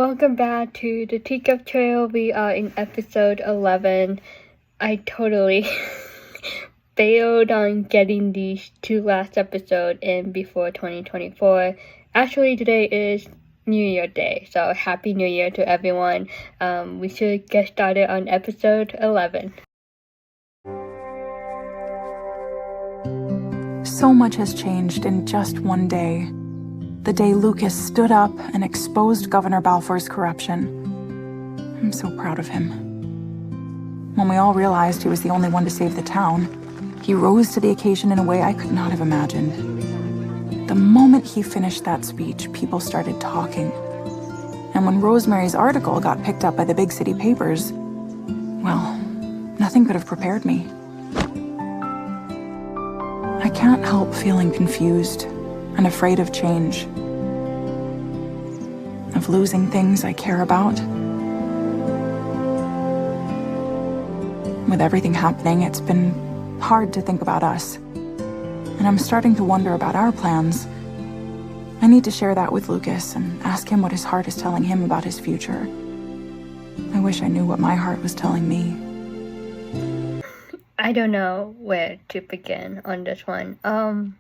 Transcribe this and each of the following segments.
Welcome back to the Teacup Trail. We are in episode 11. I totally failed on getting these two last episodes in before 2024. Actually, today is New Year Day, so Happy New Year to everyone. We should get started on episode 11. So much has changed in just one day. The day Lucas stood up and exposed Governor Balfour's corruption. I'm so proud of him. When we all realized he was the only one to save the town, he rose to the occasion in a way I could not have imagined. The moment he finished that speech, people started talking. And when Rosemary's article got picked up by the big city papers, well, nothing could have prepared me. I can't help feeling confused and afraid of change, of losing things I care about. With everything happening, it's been hard to think about us, and I'm starting to wonder about our plans. I need to share that with Lucas and ask him what his heart is telling him about his future. I wish I knew what my heart was telling me. I don't know where to begin on this one.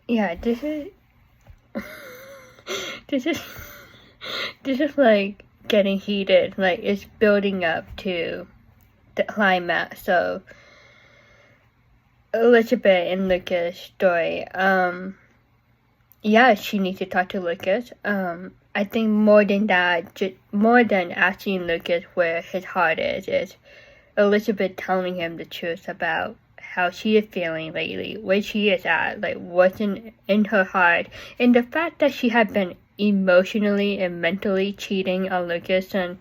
Yeah, this is like getting heated. Like, it's building up to the climax. So Elizabeth and Lucas' story. Yeah, she needs to talk to Lucas. I think more than that, more than asking Lucas where his heart is Elizabeth telling him the truth about how she is feeling lately, where she is at, like what's in her heart, and the fact that she had been emotionally and mentally cheating on Lucas, and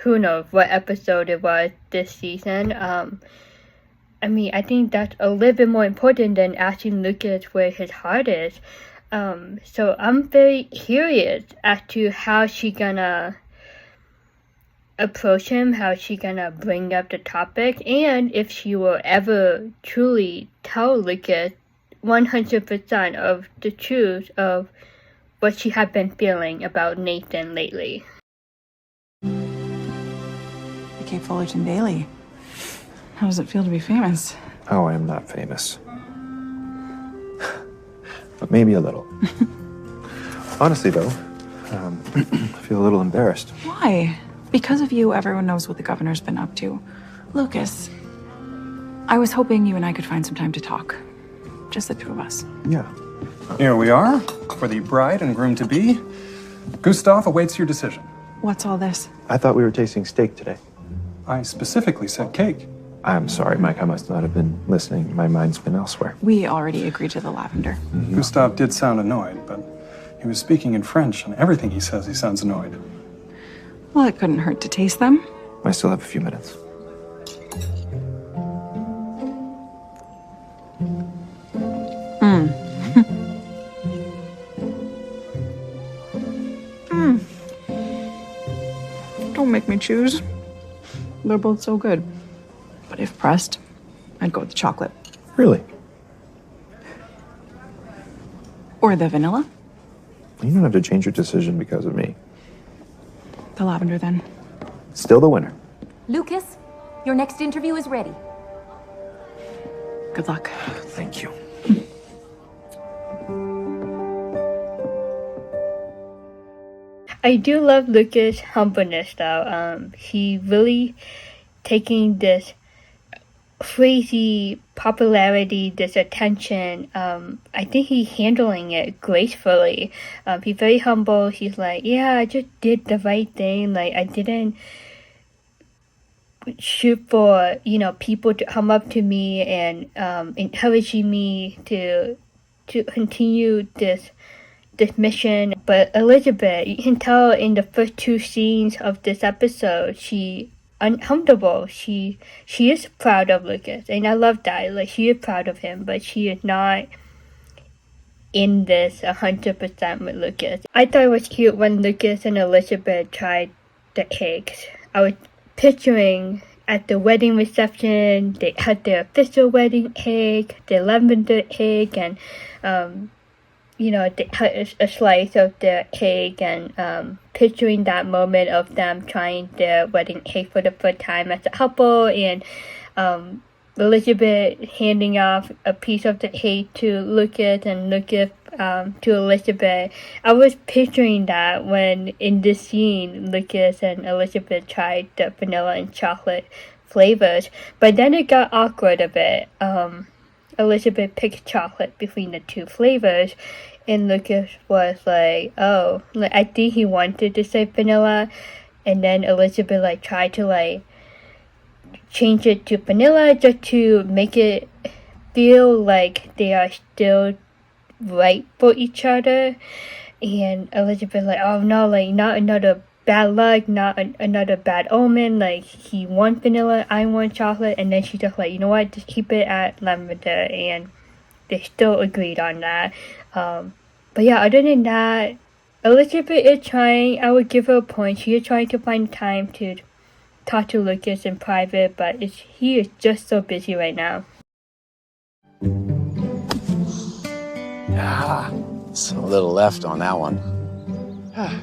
who knows what episode it was this season. I mean, I think that's a little bit more important than asking Lucas where his heart is. So I'm very curious as to how she gonna approach him, how she gonna bring up the topic, and if she will ever truly tell Lucas 100% of the truth of what she had been feeling about Nathan lately. The Cape Fullerton Daily. How does it feel to be famous? Oh, I am not famous. But maybe a little. Honestly, though, I feel a little embarrassed. Why? Because of you, everyone knows what the governor's been up to. Lucas, I was hoping you and I could find some time to talk. Just the two of us. Yeah. Here we are, for the bride and groom-to-be. Gustav awaits your decision. What's all this? I thought we were tasting steak today. I specifically said cake. I'm sorry, Mike. I must not have been listening. My mind's been elsewhere. We already agreed to the lavender. Mm-hmm. Gustav did sound annoyed, but he was speaking in French, and everything he says, he sounds annoyed. Well, it couldn't hurt to taste them. I still have a few minutes. Don't make me choose. They're both so good. But if pressed, I'd go with the chocolate. Really? Or the vanilla. You don't have to change your decision because of me. The lavender, then. Still the winner. Lucas, your next interview is ready. Good luck. Thank you. I do love Lucas' humbleness, though. He really taking this crazy popularity, this attention. I think he's handling it gracefully. He's very humble. He's like, yeah, I just did the right thing. Like, I didn't shoot for, people to come up to me and encouraging me to continue this mission. But Elizabeth, you can tell in the first two scenes of this episode, she uncomfortable. She is proud of Lucas, and I love that. Like, she is proud of him, but she is not in this 100% with Lucas. I thought it was cute when Lucas and Elizabeth tried the cakes. I was picturing at the wedding reception, they had their official wedding cake, the lavender cake, and a slice of the cake and picturing that moment of them trying their wedding cake for the first time as a couple, and Elizabeth handing off a piece of the cake to Lucas and Lucas to Elizabeth. I was picturing that when in this scene, Lucas and Elizabeth tried the vanilla and chocolate flavors, but then it got awkward a bit. Elizabeth picked chocolate between the two flavors, and Lucas was like, oh, I think he wanted to say vanilla, and then Elizabeth tried to change it to vanilla just to make it feel like they are still right for each other. And Elizabeth oh no, not another bad luck, not another bad omen, he wants vanilla, I want chocolate. And then she just you know what, just keep it at lavender, and they still agreed on that. But yeah, other than that, Elizabeth is trying. I would give her a point. She is trying to find time to talk to Lucas in private, but he is just so busy right now. So little left on that one.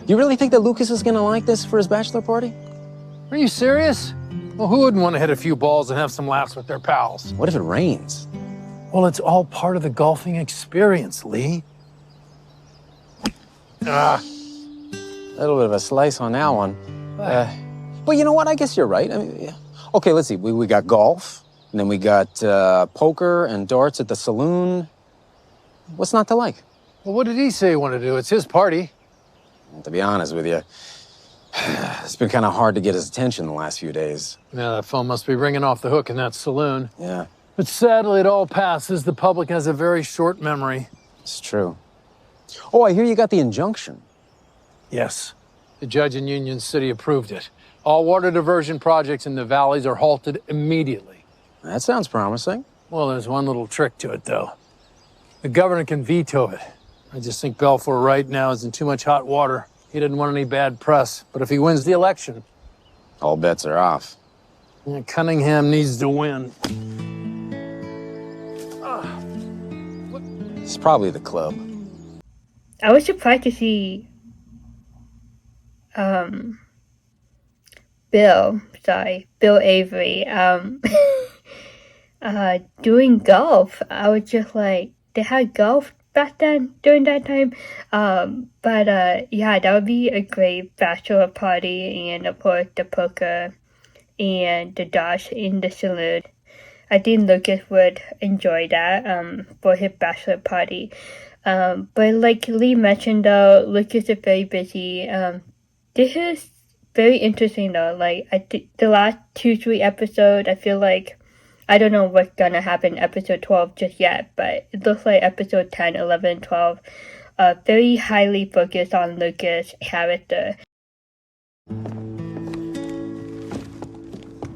You really think that Lucas is gonna like this for his bachelor party? Are you serious? Well, who wouldn't want to hit a few balls and have some laughs with their pals? What if it rains? Well, it's all part of the golfing experience, Lee. A little bit of a slice on that one. But you know what? I guess you're right. I mean, yeah. Okay, let's see. We got golf, and then we got poker and darts at the saloon. What's not to like? Well, what did he say he wanted to do? It's his party. To be honest with you, it's been kind of hard to get his attention the last few days. Yeah, that phone must be ringing off the hook in that saloon. Yeah. But sadly, it all passes. The public has a very short memory. It's true. Oh, I hear you got the injunction. Yes. The judge in Union City approved it. All water diversion projects in the valleys are halted immediately. That sounds promising. Well, there's one little trick to it, though. The governor can veto it. I just think Balfour right now is in too much hot water. He didn't want any bad press. But if he wins the election... all bets are off. Yeah, Cunningham needs to win. It's probably the club. I was surprised to see Bill Avery doing golf. I was just they had golf back then during that time. Yeah, that would be a great bachelor party, and of course the poker and the darts in the saloon. I think Lucas would enjoy that for his bachelor party. But like Lee mentioned, though, Lucas is very busy. This is very interesting, though. I think the last 2-3 episodes, I feel I don't know what's gonna happen in episode 12 just yet, but it looks like episode 10, 11, 12 very highly focused on Lucas' character.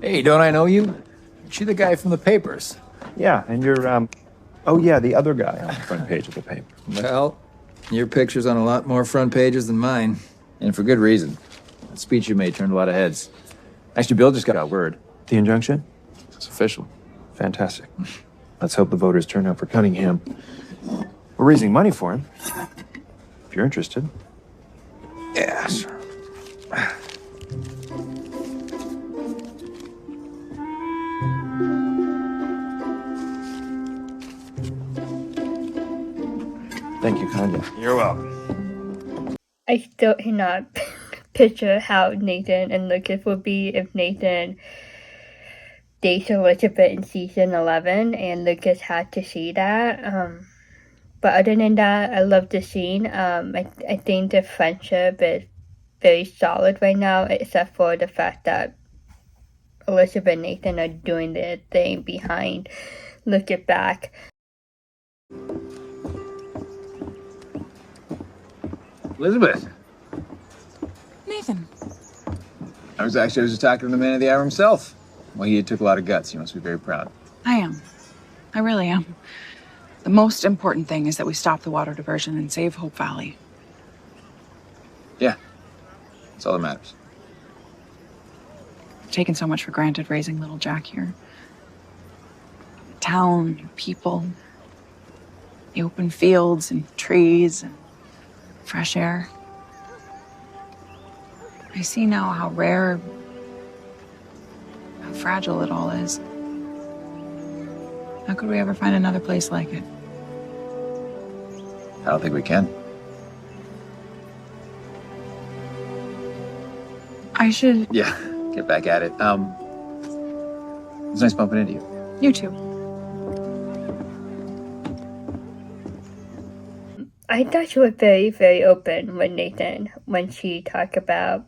Hey, don't I know you? Aren't you the guy from the papers? Yeah, and you're, oh yeah, the other guy on the front page of the paper. Well, your picture's on a lot more front pages than mine. And for good reason. That speech you made turned a lot of heads. Actually, Bill just got word. The injunction? It's official. Fantastic. Let's hope the voters turn out for Cunningham. We're raising money for him, if you're interested. Yeah, sure. Thank you kindly. You're welcome. I still cannot picture how Nathan and Lucas would be if Nathan dates Elizabeth in season 11 and Lucas had to see that. But other than that, I love the scene. I think the friendship is very solid right now, except for the fact that Elizabeth and Nathan are doing their thing behind Lucas' back. Elizabeth. Nathan. I was just talking to the man of the hour himself. Well, he took a lot of guts. You must be very proud. I am. I really am. The most important thing is that we stop the water diversion and save Hope Valley. Yeah. That's all that matters. I've taken so much for granted raising little Jack here. Town, people. The open fields and trees and fresh air. I see now how rare, how fragile it all is. How could we ever find another place like it? I don't think we can. I should... Yeah, get back at it. It's nice bumping into you. You too. I thought she was very, very open with Nathan when she talked about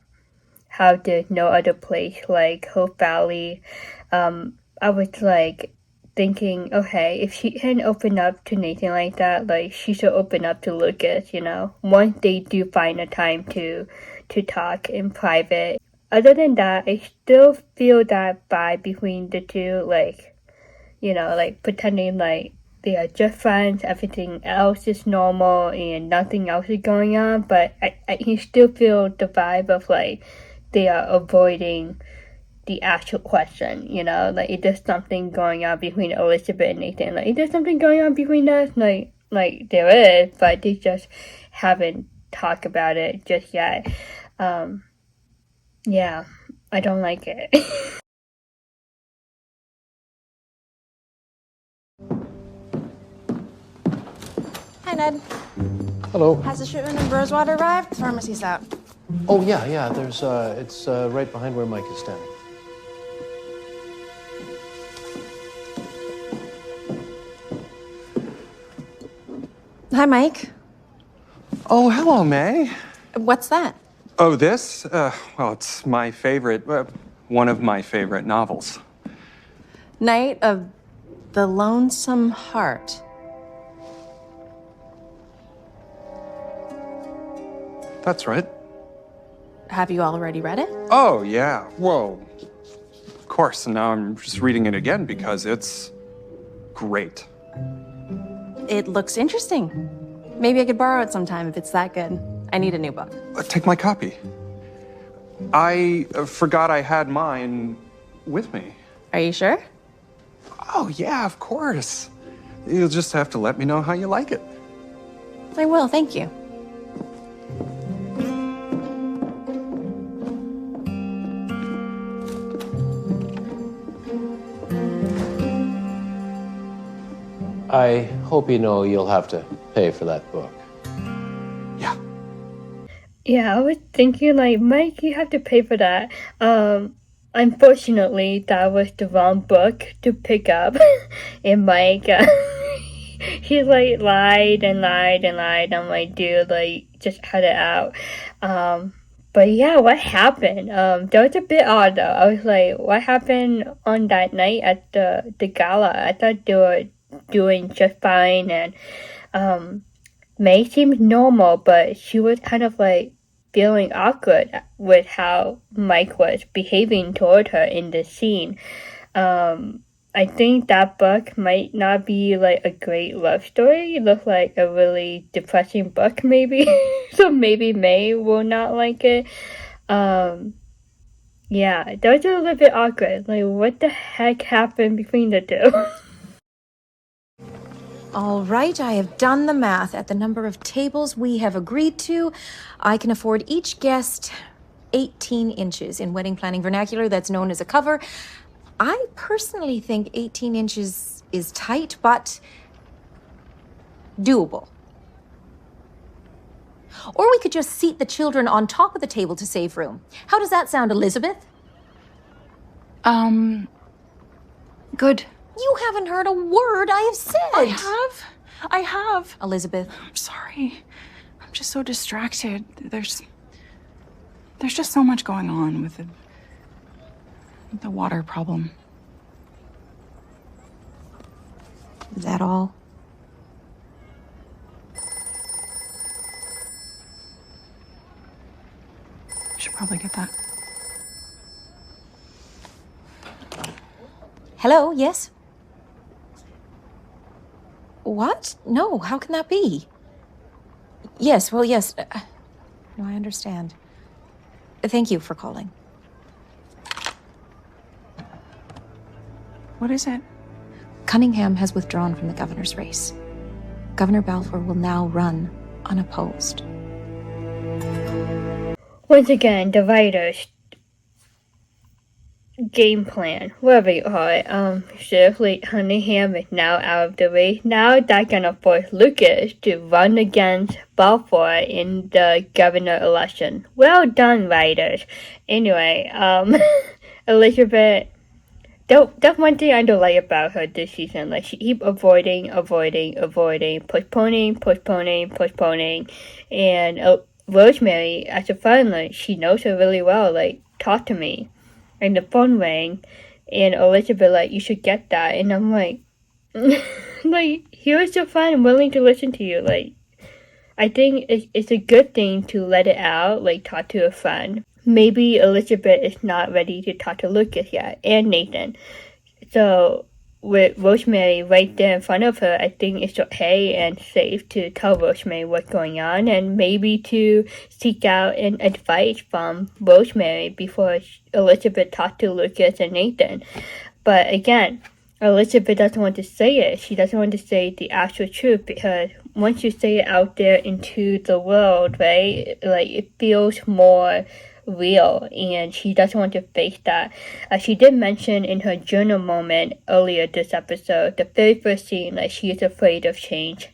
how there's no other place like Hope Valley. I was like thinking, okay, if she can open up to Nathan like that, like she should open up to Lucas, you know, once they do find a time to talk in private. Other than that, I still feel that vibe between the two, like, you know, like pretending like they are just friends, everything else is normal and nothing else is going on, but I can still feel the vibe of like they are avoiding the actual question, you know, like is there something going on between Elizabeth and Nathan? Like, is there something going on between us? Like there is, but they just haven't talked about it just yet. Yeah, I don't like it. Hi, Ned. Hello. Has the shipment of rosewater arrived? The pharmacy's out. Oh, yeah. There's, it's right behind where Mike is standing. Hi, Mike. Oh, hello, May. What's that? Oh, this? Well, it's my favorite, one of my favorite novels. Night of the Lonesome Heart. That's right. Have you already read it? Oh, yeah. Whoa. Of course, and now I'm just reading it again because it's great. It looks interesting. Maybe I could borrow it sometime if it's that good. I need a new book. Take my copy. I forgot I had mine with me. Are you sure? Oh, yeah, of course. You'll just have to let me know how you like it. I will, thank you. I hope you know you'll have to pay for that book. Yeah. Yeah, I was thinking like, Mike, you have to pay for that. Unfortunately, that was the wrong book to pick up. And Mike, he like lied. I'm like, dude, like, just cut it out. But yeah, what happened? That was a bit odd though. I was like, what happened on that night at the gala? I thought they were doing just fine, and May seemed normal, but she was kind of like feeling awkward with how Mike was behaving toward her in this scene. I think that book might not be like a great love story. It looks like a really depressing book, maybe. So maybe May will not like it. Yeah, that was a little bit awkward. Like, what the heck happened between the two? All right, I have done the math. At the number of tables we have agreed to, I can afford each guest 18 inches. In wedding planning vernacular, that's known as a cover. I personally think 18 inches is tight, but doable. Or we could just seat the children on top of the table to save room. How does that sound, Elizabeth? Good. You haven't heard a word I have said. I have. Elizabeth. I'm sorry. I'm just so distracted. There's just so much going on with the water problem. Is that all? Should probably get that. Hello, yes? What? No, how can that be? Yes, well, yes. No, I understand. Thank you for calling. What is it? Cunningham has withdrawn from the governor's race. Governor Balfour will now run unopposed. Once again, the writers' game plan, whatever you call it, Shirley Cunningham is now out of the race. Now that's gonna force Lucas to run against Balfour in the governor election. Well done, writers. Anyway, Elizabeth, that's one thing I don't like about her this season. Like, she keeps avoiding, postponing, and Rosemary, as a friend, like, she knows her really well. Like, talk to me. And the phone rang, and Elizabeth, like, you should get that. And I'm like, like, here's your friend willing to listen to you. Like, I think it's a good thing to let it out, like, talk to a friend. Maybe Elizabeth is not ready to talk to Lucas yet, and Nathan. So, with Rosemary right there in front of her, I think it's okay and safe to tell Rosemary what's going on, and maybe to seek out an advice from Rosemary before Elizabeth talks to Lucas and Nathan. But again, Elizabeth doesn't want to say it. She doesn't want to say the actual truth, because once you say it out there into the world, right, like, it feels more real, and she doesn't want to face that. She did mention in her journal moment earlier this episode, the very first scene, like, she is afraid of change.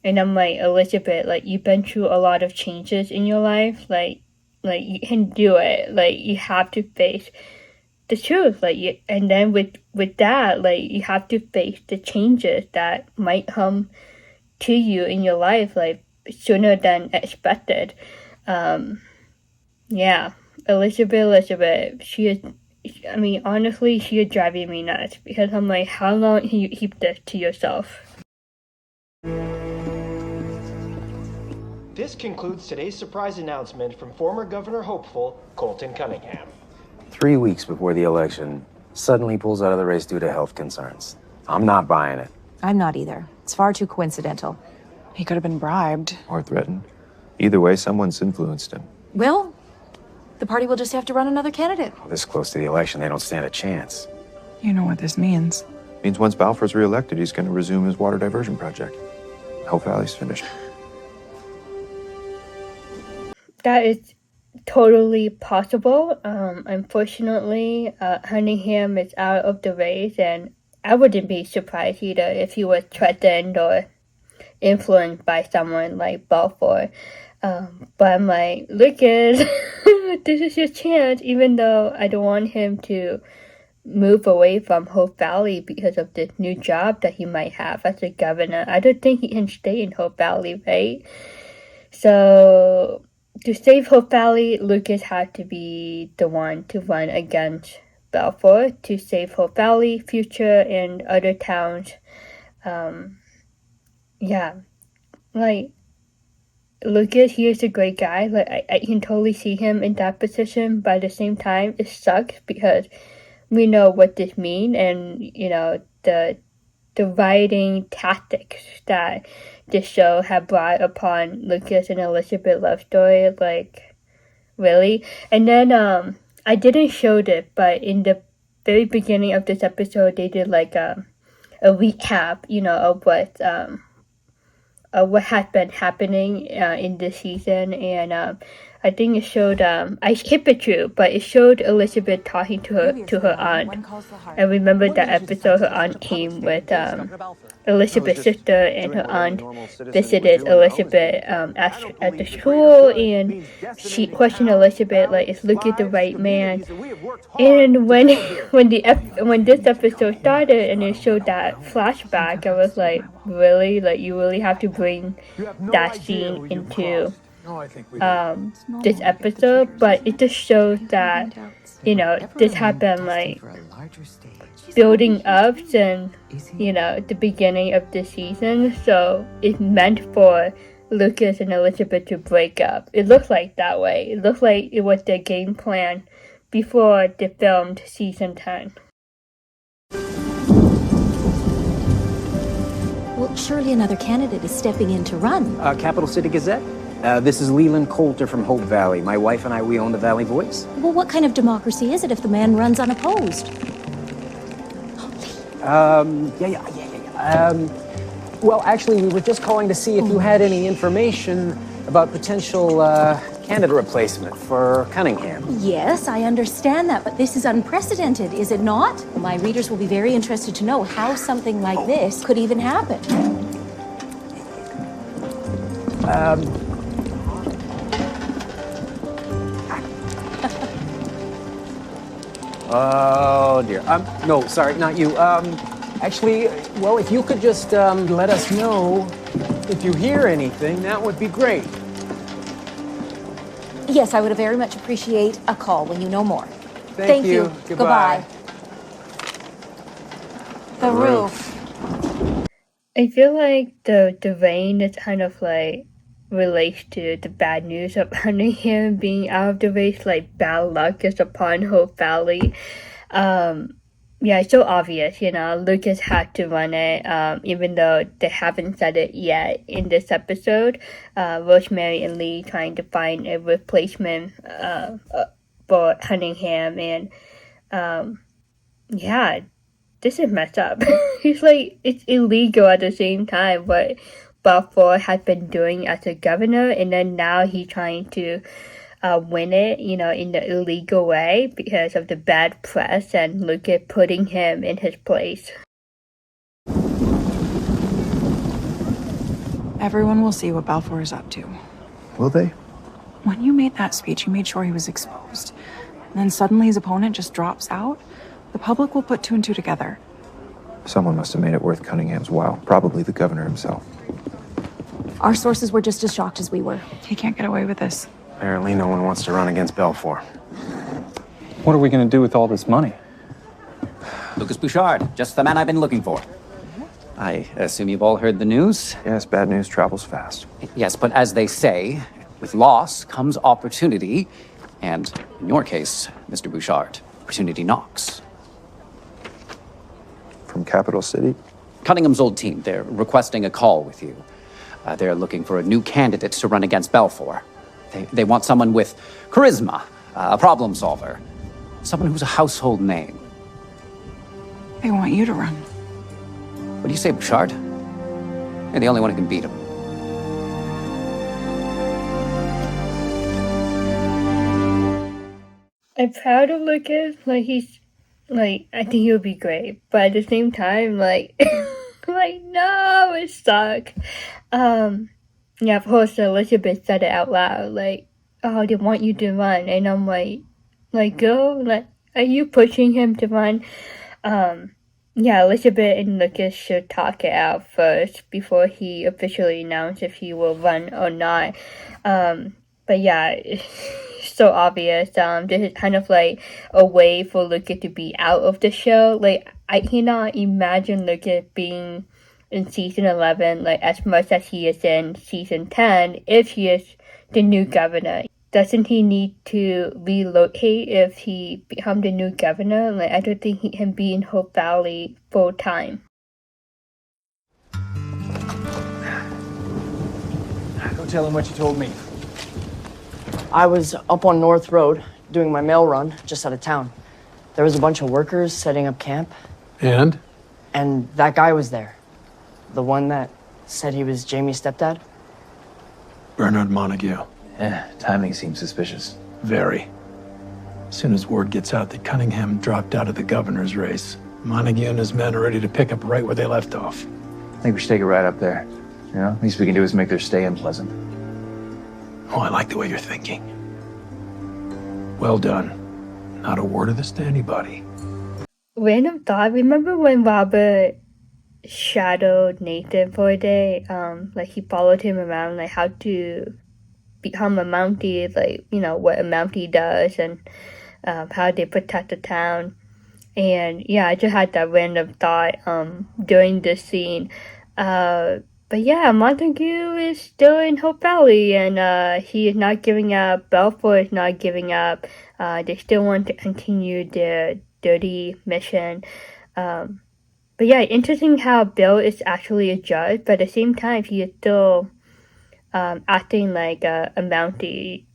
And I'm like, Elizabeth, like, you've been through a lot of changes in your life, like you can do it. Like, you have to face the truth, like, and then with that, like, you have to face the changes that might come to you in your life, like, sooner than expected. Yeah, Elizabeth, she is, I mean, honestly, she is driving me nuts, because I'm like, how long can you keep this to yourself? This concludes today's surprise announcement from former Governor Hopeful, Colton Cunningham. 3 weeks before the election, suddenly pulls out of the race due to health concerns. I'm not buying it. I'm not either. It's far too coincidental. He could have been bribed. Or threatened. Either way, someone's influenced him. Well, the party will just have to run another candidate. Well, this close to the election, they don't stand a chance. You know what this means. Means once Balfour's reelected, he's going to resume his water diversion project. Hope Valley's finished. That is totally possible. Unfortunately, Cunningham is out of the race, and I wouldn't be surprised either if he was threatened or influenced by someone like Balfour. But I'm like, Lucas, this is your chance, even though I don't want him to move away from Hope Valley because of this new job that he might have as a governor. I don't think he can stay in Hope Valley, right? So, to save Hope Valley, Lucas had to be the one to run against Balfour to save Hope Valley, Future, and other towns. Yeah, like, Lucas, he is a great guy. Like, I can totally see him in that position, but at the same time, it sucks because we know what this means, and, you know, the writing tactics that this show had brought upon Lucas and Elizabeth love story, like, really. And then I didn't show this, but in the very beginning of this episode, they did like a recap, you know, of what had been happening in this season, and I think it showed, I skipped it through, but it showed Elizabeth talking to her aunt. I remember that episode, her aunt came with Elizabeth's sister, and her aunt visited Elizabeth at the school, and she questioned Elizabeth, like, is Lucas the right man? And when this episode started and it showed that flashback, I was like, really? Like, you really have to bring that scene into this episode? But it just shows that, you know, this had been like building up since, you know, the beginning of the season, so it's meant for Lucas and Elizabeth to break up. It looks like that way. It looks like it was their game plan before they filmed season 10. Well, surely another candidate is stepping in to run. Capital City Gazette? This is Leland Coulter from Hope Valley. My wife and I, we own the Valley Voice. Well, what kind of democracy is it if the man runs unopposed? Well, actually, we were just calling to see if you had any information about potential candidate replacement for Cunningham. Yes, I understand that, but this is unprecedented, is it not? My readers will be very interested to know how something like this could even happen. Oh, dear. No, sorry, not you. Actually, well, if you could just let us know if you hear anything, that would be great. Yes, I would very much appreciate a call when you know more. Thank you. Goodbye. The roof. I feel like the rain is kind of like relates to the bad news of Cunningham being out of the race, like bad luck is upon Hope Valley. Yeah, it's so obvious, Lucas had to run it, even though they haven't said it yet in this episode. Rosemary and Lee trying to find a replacement for Cunningham, and yeah, this is messed up. It's like, it's illegal at the same time what Balfour has been doing as a governor, and then now he's trying to win it, in the illegal way because of the bad press and Lucas putting him in his place. Everyone will see what Balfour is up to. Will they? When you made that speech, you made sure he was exposed. And then suddenly his opponent just drops out. The public will put two and two together. Someone must have made it worth Cunningham's while. Probably the governor himself. Our sources were just as shocked as we were. He can't get away with this. Apparently no one wants to run against Balfour. What are we going to do with all this money? Lucas Bouchard, just the man I've been looking for. I assume you've all heard the news? Yes, bad news travels fast. Yes, but as they say, with loss comes opportunity. And in your case, Mr. Bouchard, opportunity knocks. From Capital City? Cunningham's old team, they're requesting a call with you. They're looking for a new candidate to run against Balfour. They want someone with charisma, a problem solver, someone who's a household name. They want you to run. What do you say, Bouchard? You're the only one who can beat him. I'm proud of Lucas. I think he'll be great, but at the same time, no, it sucks. Yeah, of course, Elizabeth said it out loud, oh, they want you to run, and I'm girl, are you pushing him to run? Yeah, Elizabeth and Lucas should talk it out first before he officially announces if he will run or not. But yeah, it's so obvious. This is kind of like a way for Lucas to be out of the show. I cannot imagine Lucas being in season 11, as much as he is in season 10, if he is the new governor. Doesn't he need to relocate if he becomes the new governor? I don't think he can be in Hope Valley full time. Don't tell him what you told me. I was up on North Road doing my mail run just out of town. There was a bunch of workers setting up camp. And? And that guy was there. The one that said he was Jamie's stepdad? Bernard Montague. Yeah, timing seems suspicious. Very. As soon as word gets out that Cunningham dropped out of the governor's race, Montague and his men are ready to pick up right where they left off. I think we should take a ride up there. Least we can do is make their stay unpleasant. Oh, I like the way you're thinking. Well done. Not a word of this to anybody. Random thought, remember when Robert shadowed Nathan for a day? He followed him around, how to become a Mountie, what a Mountie does and how they protect the town. And yeah, I just had that random thought during this scene. But yeah, Montague is still in Hope Valley, and he is not giving up. Balfour is not giving up. They still want to continue their dirty mission. But yeah, interesting how Bill is actually a judge, but at the same time, he is still acting like a Mountie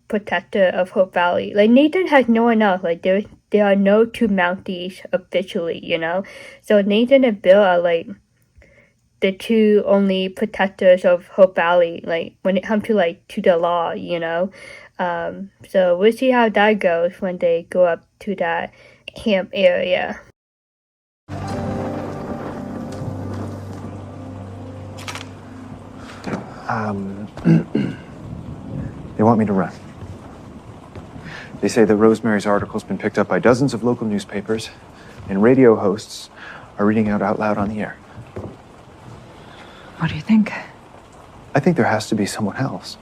protector of Hope Valley. Nathan has no one else. There are no two Mounties officially, So Nathan and Bill are the two only protectors of Hope Valley, like when it comes to to the law, So we'll see how that goes when they go up to that camp area. They want me to run. They say that Rosemary's article's been picked up by dozens of local newspapers, and radio hosts are reading out loud on the air. What do you think? I think there has to be someone else.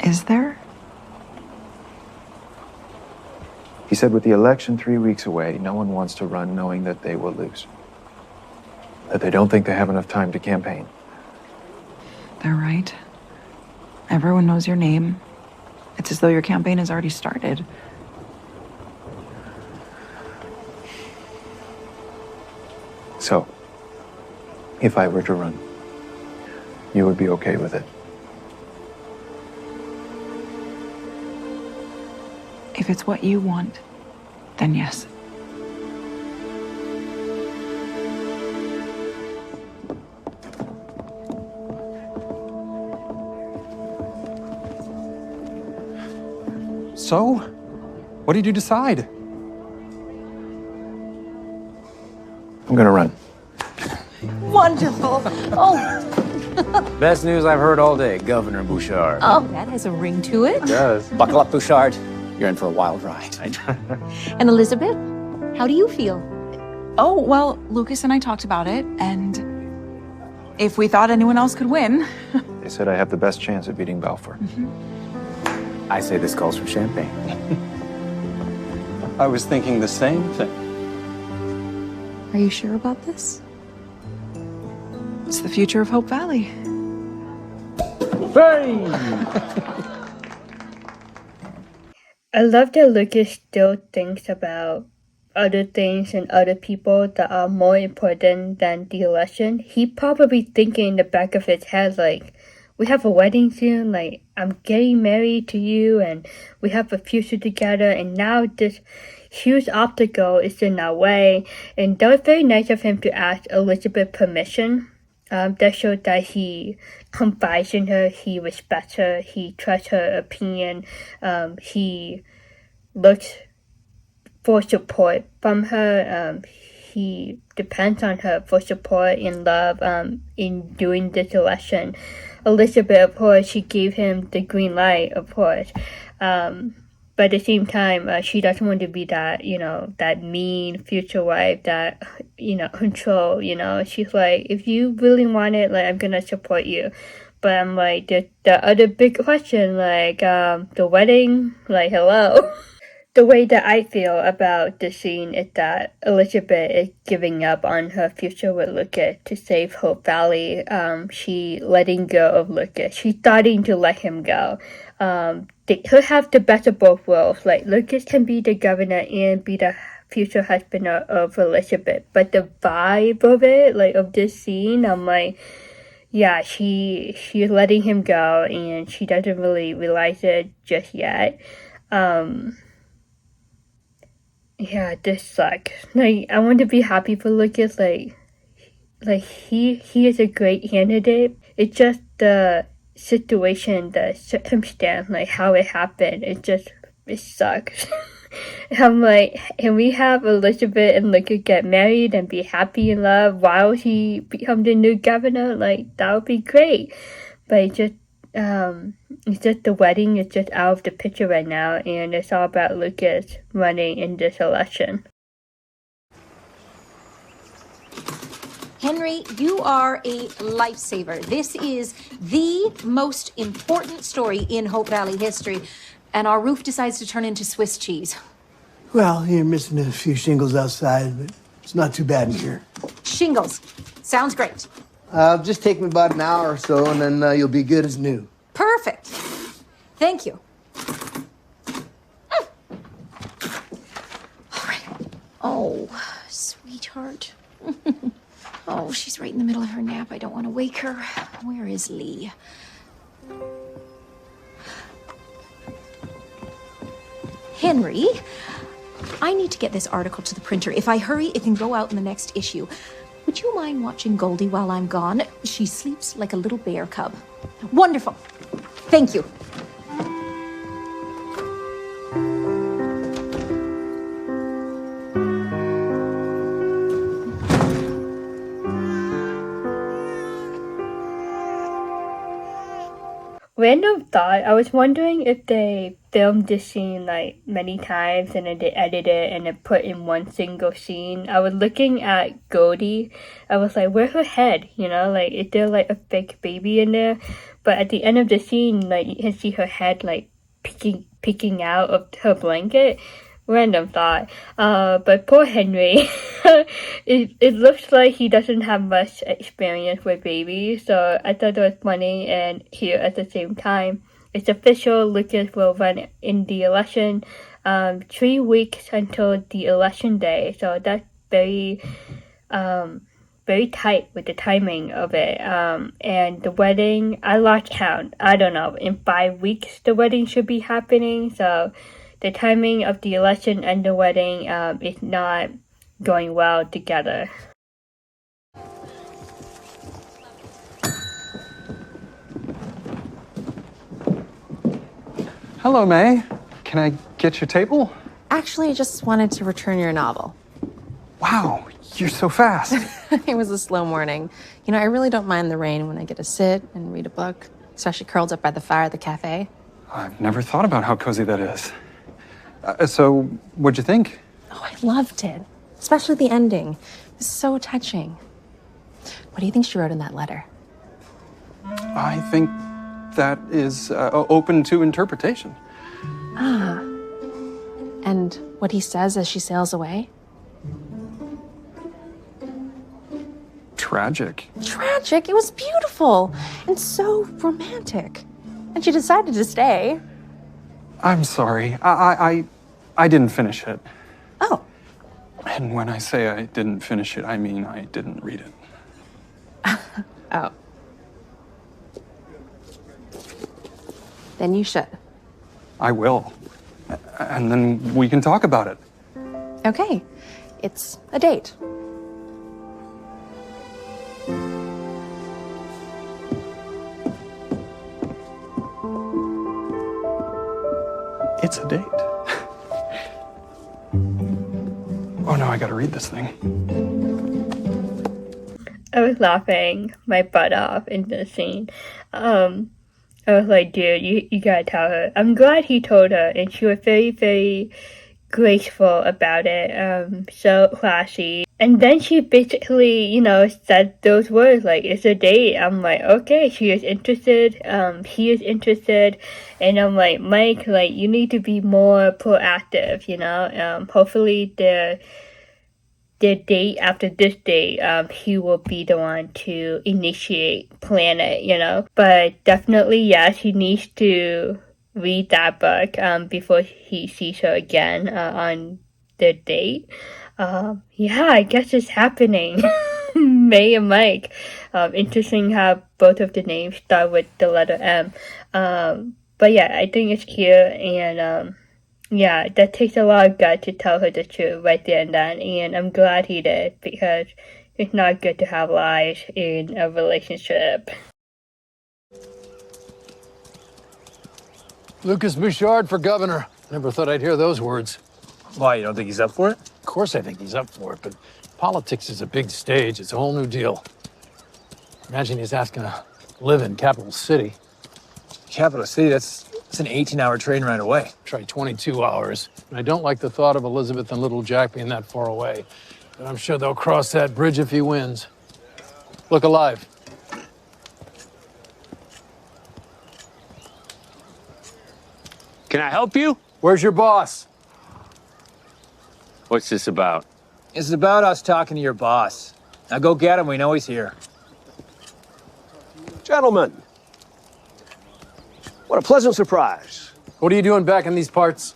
Is there? He said with the election 3 weeks away, no one wants to run knowing that they will lose. That they don't think they have enough time to campaign. They're right. Everyone knows your name. It's as though your campaign has already started. So, if I were to run, you would be okay with it? If it's what you want, then yes. So, what did you decide? I'm gonna run. Wonderful. Oh. Best news I've heard all day, Governor Bouchard. Oh, that has a ring to it. It does. Buckle up, Bouchard. You're in for a wild ride. And Elizabeth, how do you feel? Oh, well, Lucas and I talked about it, and if we thought anyone else could win... They said I have the best chance at beating Balfour. I say this calls for champagne. I was thinking the same thing. Are you sure about this? It's the future of Hope Valley. Hey! I love that Lucas still thinks about other things and other people that are more important than the election. He probably thinking in the back of his head, we have a wedding soon, I'm getting married to you, and we have a future together, and now this huge obstacle is in our way. And that was very nice of him to ask Elizabeth permission. That showed that he confides in her, he respects her, he trusts her opinion, he looks for support from her, he depends on her for support and love in doing this election. Elizabeth, of course, she gave him the green light, of course. But at the same time, she doesn't want to be that, that mean future wife that, control, She's like, if you really want it, I'm going to support you. But I'm like, the other big question, the wedding, hello. The way that I feel about the scene is that Elizabeth is giving up on her future with Lucas to save Hope Valley. She letting go of Lucas. She's starting to let him go. They could have the best of both worlds. Lucas can be the governor and be the future husband of Elizabeth. But the vibe of it, of this scene, I'm like, yeah, she's letting him go, and she doesn't really realize it just yet. Yeah, this sucks. I want to be happy for Lucas. He is a great candidate. It's just the situation, the circumstance, how it happened. It sucks. I'm like, can we have Elizabeth and Lucas get married and be happy in love while he becomes the new governor? That would be great. But it's just the wedding is just out of the picture right now, and it's all about Lucas running in this election. Henry, you are a lifesaver. This is the most important story in Hope Valley history, and our roof decides to turn into Swiss cheese. Well, you're missing a few shingles outside, but it's not too bad in here. Shingles. Sounds great. Just take me about an hour or so, and then you'll be good as new. Perfect. Thank you. All right. Oh, sweetheart. Oh, she's right in the middle of her nap. I don't want to wake her. Where is Lee? Henry, I need to get this article to the printer. If I hurry, it can go out in the next issue. would you mind watching Goldie while I'm gone? She sleeps like a little bear cub. Wonderful. Thank you. Random thought, I was wondering if they filmed this scene like many times and then they edited it and then put in one single scene. I was looking at Goldie, I was like, where's her head? You know, like, is there like a fake baby in there? But at the end of the scene, like, you can see her head like peeking out of her blanket. Random thought. But poor Henry, it looks like he doesn't have much experience with babies, so I thought it was funny and cute at the same time. It's official, Lucas will run in the election, 3 weeks until the election day, so that's very tight with the timing of it. And the wedding, I lost count. I don't know, in 5 weeks the wedding should be happening, so the timing of the election and the wedding is not going well together. Hello, May. Can I get your table? Actually, I just wanted to return your novel. Wow, you're so fast. It was a slow morning. You know, I really don't mind the rain when I get to sit and read a book, especially curled up by the fire at the cafe. I've never thought about how cozy that is. So, what'd you think? Oh, I loved it. Especially the ending. It was so touching. What do you think she wrote in that letter? I think that is open to interpretation. Ah. And what he says as she sails away? Tragic. Tragic? It was beautiful and so romantic. And she decided to stay. I'm sorry. I didn't finish it. Oh. And when I say I didn't finish it, I mean I didn't read it. Oh. Then you should. I will. And then we can talk about it. Okay. It's a date. It's a date. Oh no, I gotta read this thing. I was laughing my butt off in the scene. I was like, dude, you gotta tell her. I'm glad he told her, and she was very, very graceful about it. So classy. And then she basically, you know, said those words like, it's a date. I'm like, okay, she is interested. He is interested. And I'm like, Mike, like, you need to be more proactive, you know? Hopefully their date after this date, he will be the one to initiate, plan it, you know? But definitely, yes, he needs to read that book before he sees her again on their date. Yeah, I guess it's happening. May and Mike. Interesting how both of the names start with the letter M. But yeah, I think it's cute, and yeah, that takes a lot of guts to tell her the truth right there and then, and I'm glad he did, because it's not good to have lies in a relationship. Lucas Bouchard for governor. Never thought I'd hear those words. Why, you don't think he's up for it? Of course I think he's up for it, but politics is a big stage. It's a whole new deal. Imagine he's asking to live in Capital City. Capital City? That's an 18-hour train ride away. Try 22 hours. And I don't like the thought of Elizabeth and little Jack being that far away. But I'm sure they'll cross that bridge if he wins. Look alive. Can I help you? Where's your boss? What's this about? This is about us talking to your boss. Now go get him. We know he's here. Gentlemen, what a pleasant surprise. What are you doing back in these parts?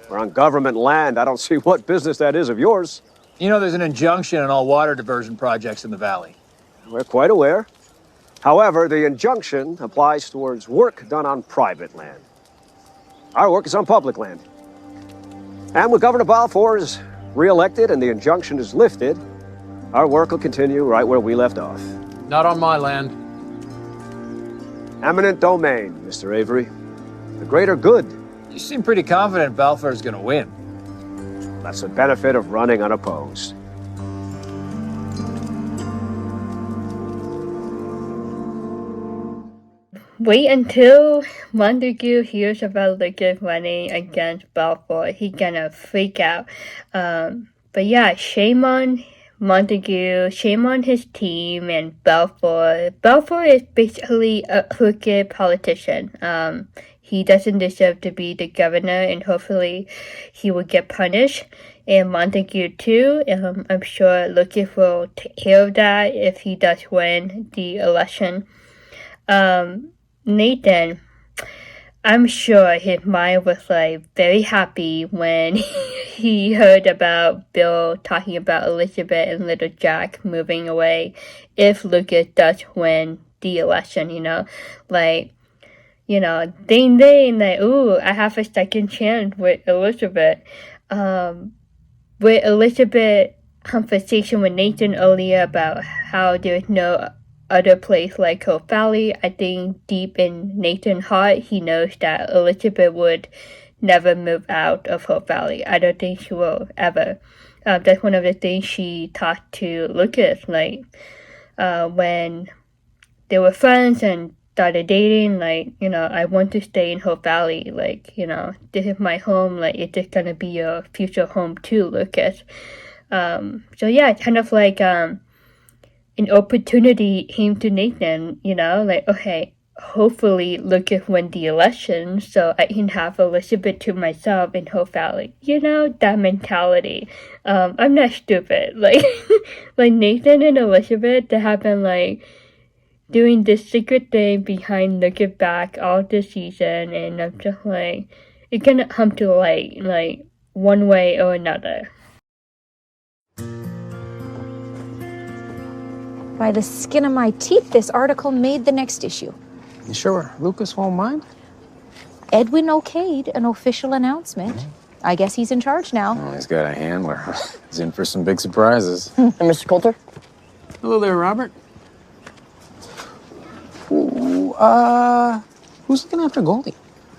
We're on government land. I don't see what business that is of yours. You know there's an injunction on all water diversion projects in the valley. We're quite aware. However, the injunction applies towards work done on private land. Our work is on public land. And when Governor Balfour is re-elected and the injunction is lifted, Our work will continue right where we left off. Not on my land. Eminent domain, Mr. Avery. The greater good. You seem pretty confident Balfour's gonna win. That's the benefit of running unopposed. Wait until Montague hears about Lucas running against Balfour. He's gonna freak out. But yeah, shame on Montague, shame on his team and Balfour. Balfour is basically a crooked politician. He doesn't deserve to be the governor, and hopefully he will get punished. And Montague too. I'm sure Lucas will take care of that if he does win the election. Nathan, I'm sure his mind was like very happy when he heard about Bill talking about Elizabeth and little Jack moving away if Lucas does win the election, like, ding ding, like, ooh, I have a second chance with Elizabeth. With Elizabeth conversation with Nathan earlier about how there's no other place like Hope Valley, I think deep in Nathan's heart, he knows that Elizabeth would never move out of Hope Valley. I don't think she will ever. That's one of the things she talked to Lucas, like, when they were friends and started dating, like, I want to stay in Hope Valley, like, this is my home, like, it's just gonna be your future home too, Lucas. So yeah, it's kind of like, an opportunity came to Nathan, like, okay, hopefully Lucas win the election so I can have Elizabeth to myself in Hope Valley. That mentality. I'm not stupid. Like, like Nathan and Elizabeth, they have been, like, doing this secret thing behind Lucas' back all this season, and I'm just like, it's gonna come to light, like, one way or another. By the skin of my teeth, this article made the next issue. You sure Lucas won't mind? Edwin okayed an official announcement. I guess he's in charge now. Oh, he's got a handler. He's in for some big surprises. And Mr. Coulter? Hello there, Robert. Ooh, who's looking after Goldie?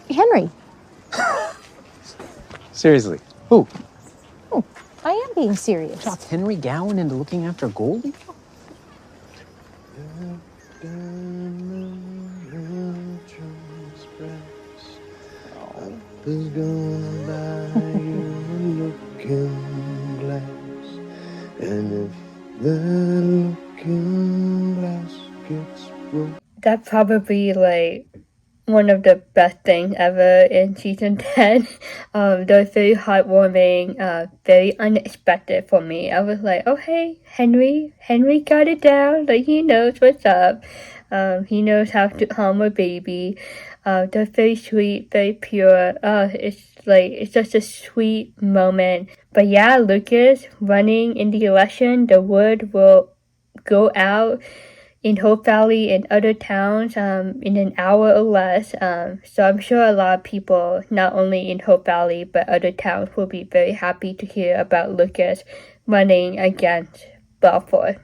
Henry. Seriously, who? Oh, I am being serious. Dropped Henry Gowan into looking after Goldie? Is gonna buy you a looking glass, and if the looking glass gets broke. That's probably like one of the best things ever in season 10. That was very heartwarming, very unexpected for me. I was like, oh hey, Henry got it down, like he knows what's up. He knows how to harm a baby. They're very sweet, very pure. It's just a sweet moment. But yeah, Lucas running in the election, the word will go out in Hope Valley and other towns in an hour or less. So I'm sure a lot of people, not only in Hope Valley, but other towns will be very happy to hear about Lucas running against Balfour.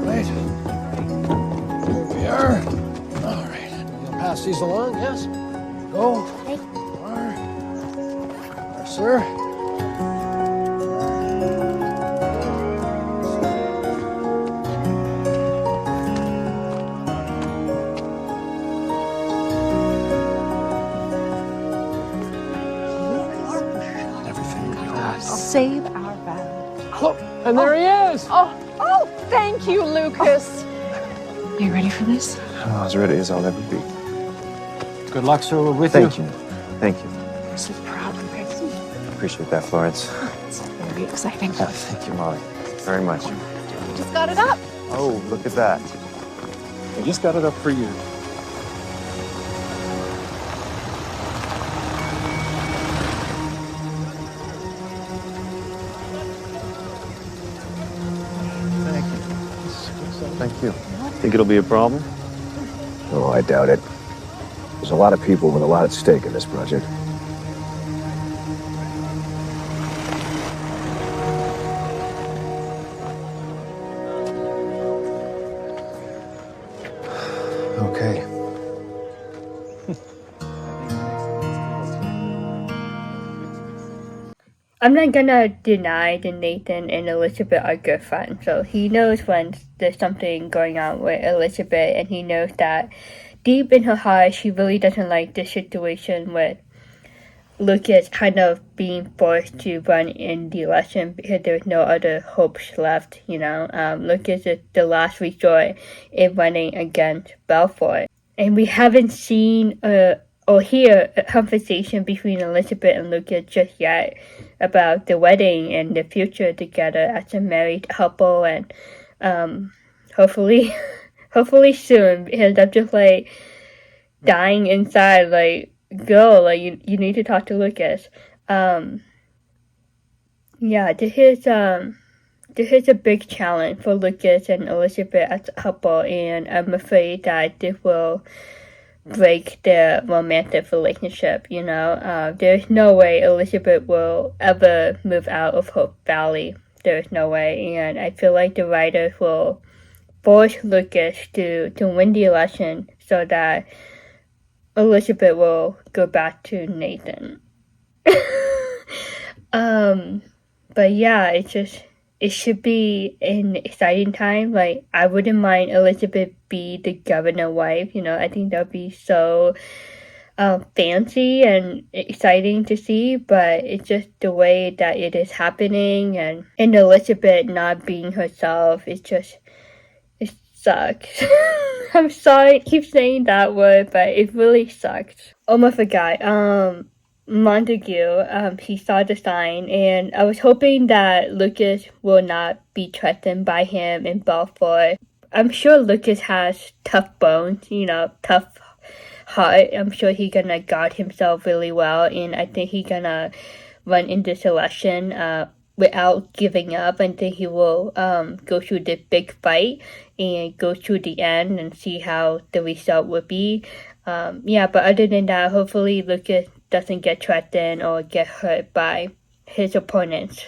Right. Here we are. All right. You'll pass these along, yes? Go. Hey. Yes, sir. Save our valley. Oh, and there he is. Oh, thank you, Lucas. Are you ready for this? Oh, as ready as I'll ever be. Good luck, sir. We're with you. Thank you. I'm so proud of you. Appreciate that, Florence. It's very exciting. Thank you, Molly. Very much. Just got it up. Oh, look at that. I just got it up for you. Thank you. Think it'll be a problem? Oh, I doubt it. There's a lot of people with a lot at stake in this project. Okay. I'm not gonna deny that Nathan and Elizabeth are good friends. So he knows when there's something going on with Elizabeth, and he knows that deep in her heart, she really doesn't like the situation with Lucas kind of being forced to run in the election because there's no other hopes left, Lucas is the last resort in running against Belfort. And we haven't seen or hear a conversation between Elizabeth and Lucas just yet about the wedding and the future together as a married couple, and hopefully soon, because I'm just like dying inside, like, girl, like you need to talk to Lucas. This is a big challenge for Lucas and Elizabeth as a couple, and I'm afraid that this will break their romantic relationship, There's no way Elizabeth will ever move out of Hope Valley. There's no way, and I feel like the writers will force Lucas to win the election so that Elizabeth will go back to Nathan. But yeah, it should be an exciting time. Like, I wouldn't mind Elizabeth be the governor wife, I think that would be so fancy and exciting to see, but it's just the way that it is happening, and Elizabeth not being herself, it sucks. I'm sorry I keep saying that word, but it really sucks. Almost forgot. Montague, he saw the sign, and I was hoping that Lucas will not be threatened by him in Belfort. I'm sure Lucas has tough bones, tough heart. I'm sure he's gonna guard himself really well, and I think he's gonna run in this election without giving up. I think he will go through the big fight and go through the end and see how the result will be. But other than that, hopefully Lucas doesn't get threatened or get hurt by his opponents.